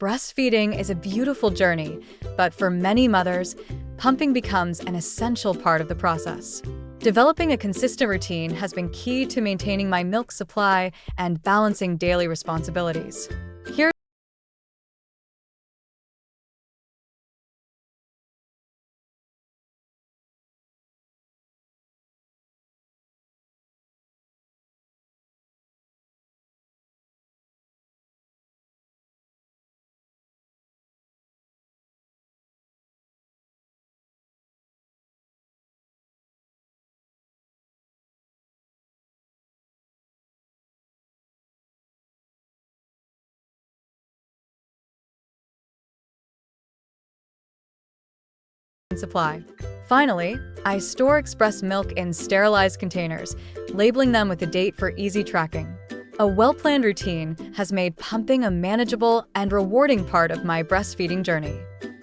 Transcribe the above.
Breastfeeding is a beautiful journey, but for many mothers, pumping becomes an essential part of the process. Developing a consistent routine has been key to maintaining my milk supply and balancing daily responsibilities. Here supply. Finally, I store express milk in sterilized containers, labeling them with a date for easy tracking. A well-planned routine has made pumping a manageable and rewarding part of my breastfeeding journey.